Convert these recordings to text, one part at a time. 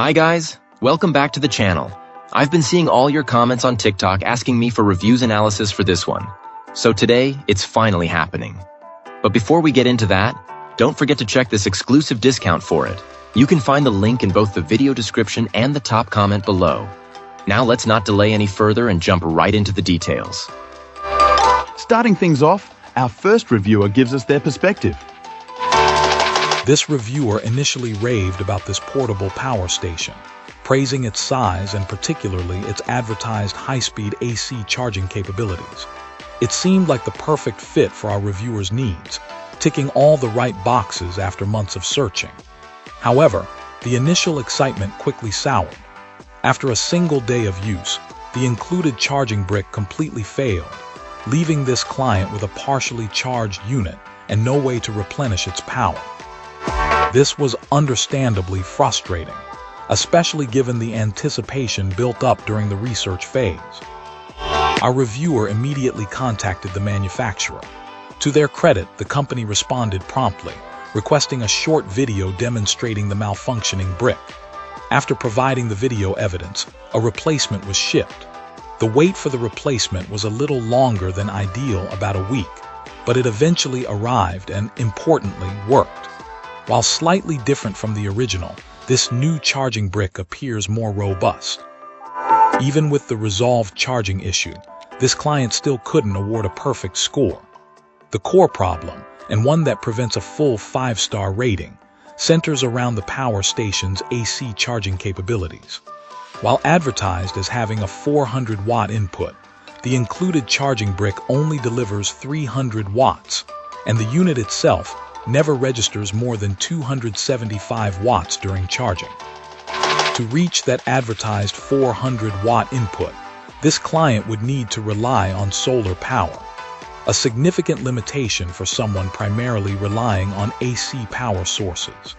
Hi guys, welcome back to the channel. I've been seeing all your comments on TikTok asking me for reviews analysis for this one. So today, it's finally happening. But before we get into that, don't forget to check this exclusive discount for it. You can find the link in both the video description and the top comment below. Now let's not delay any further and jump right into the details. Starting things off, our first reviewer gives us their perspective. This reviewer initially raved about this portable power station, praising its size and particularly its advertised high-speed AC charging capabilities. It seemed like the perfect fit for our reviewer's needs, ticking all the right boxes after months of searching. However, the initial excitement quickly soured. After a single day of use, the included charging brick completely failed, leaving this client with a partially charged unit and no way to replenish its power. This was understandably frustrating, especially given the anticipation built up during the research phase. Our reviewer immediately contacted the manufacturer. To their credit, the company responded promptly, requesting a short video demonstrating the malfunctioning brick. After providing the video evidence, a replacement was shipped. The wait for the replacement was a little longer than ideal, about a week, but it eventually arrived and, importantly, worked. While slightly different from the original, this new charging brick appears more robust. Even with the resolved charging issue, this client still couldn't award a perfect score. The core problem, and one that prevents a full 5-star rating, centers around the power station's AC charging capabilities. While advertised as having a 400-watt input, the included charging brick only delivers 300 watts, and the unit itself never registers more than 275 watts during charging. To reach that advertised 400-watt input, this client would need to rely on solar power, a significant limitation for someone primarily relying on AC power sources.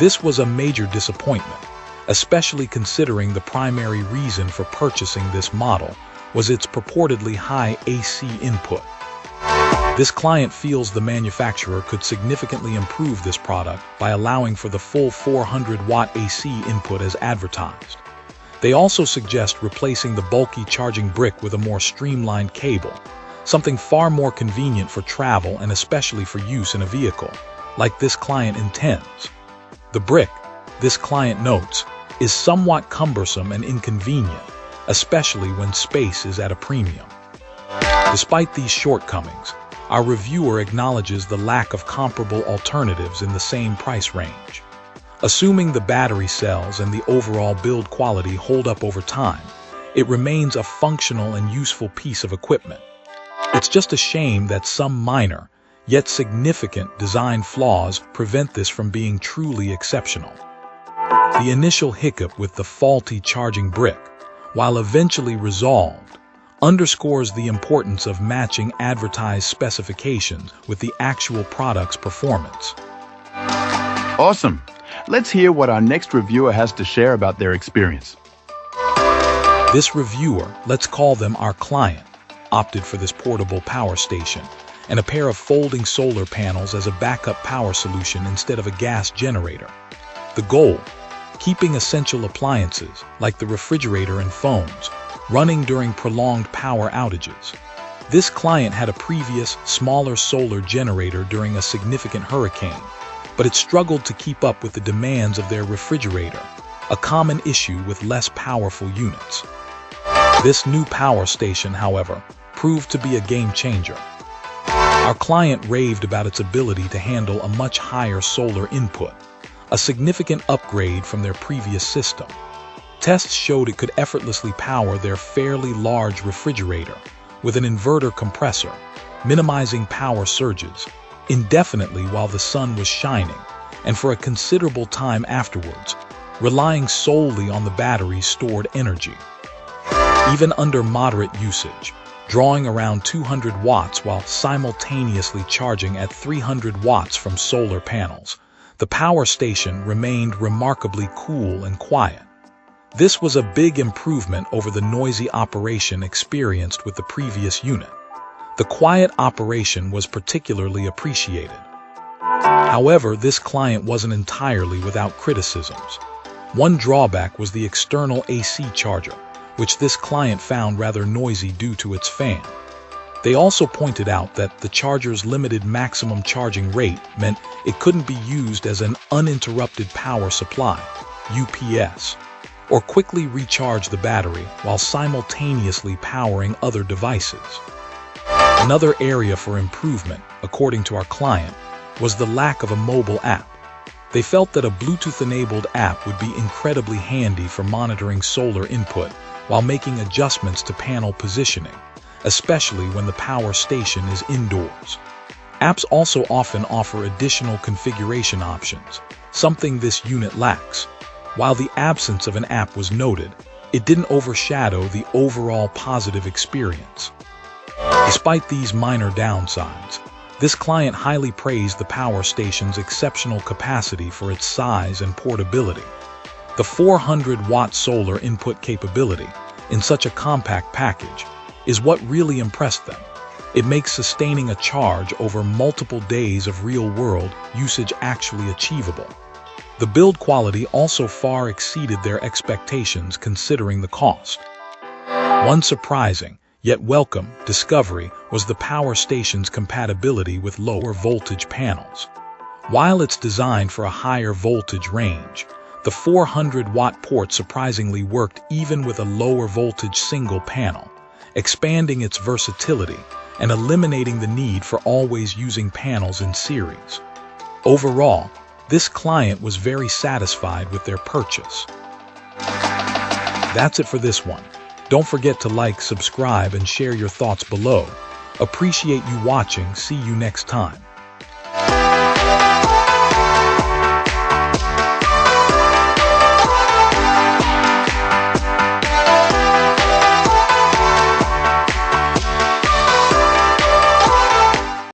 This was a major disappointment, especially considering the primary reason for purchasing this model was its purportedly high AC input. This client feels the manufacturer could significantly improve this product by allowing for the full 400-watt AC input as advertised. They also suggest replacing the bulky charging brick with a more streamlined cable, something far more convenient for travel and especially for use in a vehicle, like this client intends. The brick, this client notes, is somewhat cumbersome and inconvenient, especially when space is at a premium. Despite these shortcomings, our reviewer acknowledges the lack of comparable alternatives in the same price range. Assuming the battery cells and the overall build quality hold up over time, it remains a functional and useful piece of equipment. It's just a shame that some minor, yet significant design flaws prevent this from being truly exceptional. The initial hiccup with the faulty charging brick, while eventually resolved, underscores the importance of matching advertised specifications with the actual product's performance. Awesome! Let's hear what our next reviewer has to share about their experience. This reviewer, let's call them our client, opted for this portable power station and a pair of folding solar panels as a backup power solution instead of a gas generator. The goal: keeping essential appliances, like the refrigerator and phones, running during prolonged power outages. This client had a previous, smaller solar generator during a significant hurricane, but it struggled to keep up with the demands of their refrigerator, a common issue with less powerful units. This new power station, however, proved to be a game changer. Our client raved about its ability to handle a much higher solar input, a significant upgrade from their previous system. Tests showed it could effortlessly power their fairly large refrigerator with an inverter compressor, minimizing power surges indefinitely while the sun was shining, and for a considerable time afterwards, relying solely on the battery's stored energy. Even under moderate usage, drawing around 200 watts while simultaneously charging at 300 watts from solar panels, the power station remained remarkably cool and quiet. This was a big improvement over the noisy operation experienced with the previous unit. The quiet operation was particularly appreciated. However, this client wasn't entirely without criticisms. One drawback was the external AC charger, which this client found rather noisy due to its fan. They also pointed out that the charger's limited maximum charging rate meant it couldn't be used as an uninterrupted power supply, UPS, or quickly recharge the battery while simultaneously powering other devices. Another area for improvement, according to our client, was the lack of a mobile app. They felt that a Bluetooth-enabled app would be incredibly handy for monitoring solar input while making adjustments to panel positioning, especially when the power station is indoors. Apps also often offer additional configuration options, something this unit lacks. While the absence of an app was noted, it didn't overshadow the overall positive experience. Despite these minor downsides, this client highly praised the power station's exceptional capacity for its size and portability. The 400-watt solar input capability in such a compact package is what really impressed them. It makes sustaining a charge over multiple days of real-world usage actually achievable. The build quality also far exceeded their expectations considering the cost. One surprising, yet welcome, discovery was the power station's compatibility with lower voltage panels. While it's designed for a higher voltage range, the 400-watt port surprisingly worked even with a lower voltage single panel, expanding its versatility and eliminating the need for always using panels in series. Overall, this client was very satisfied with their purchase. That's it for this one. Don't forget to like, subscribe, and share your thoughts below. Appreciate you watching. See you next time.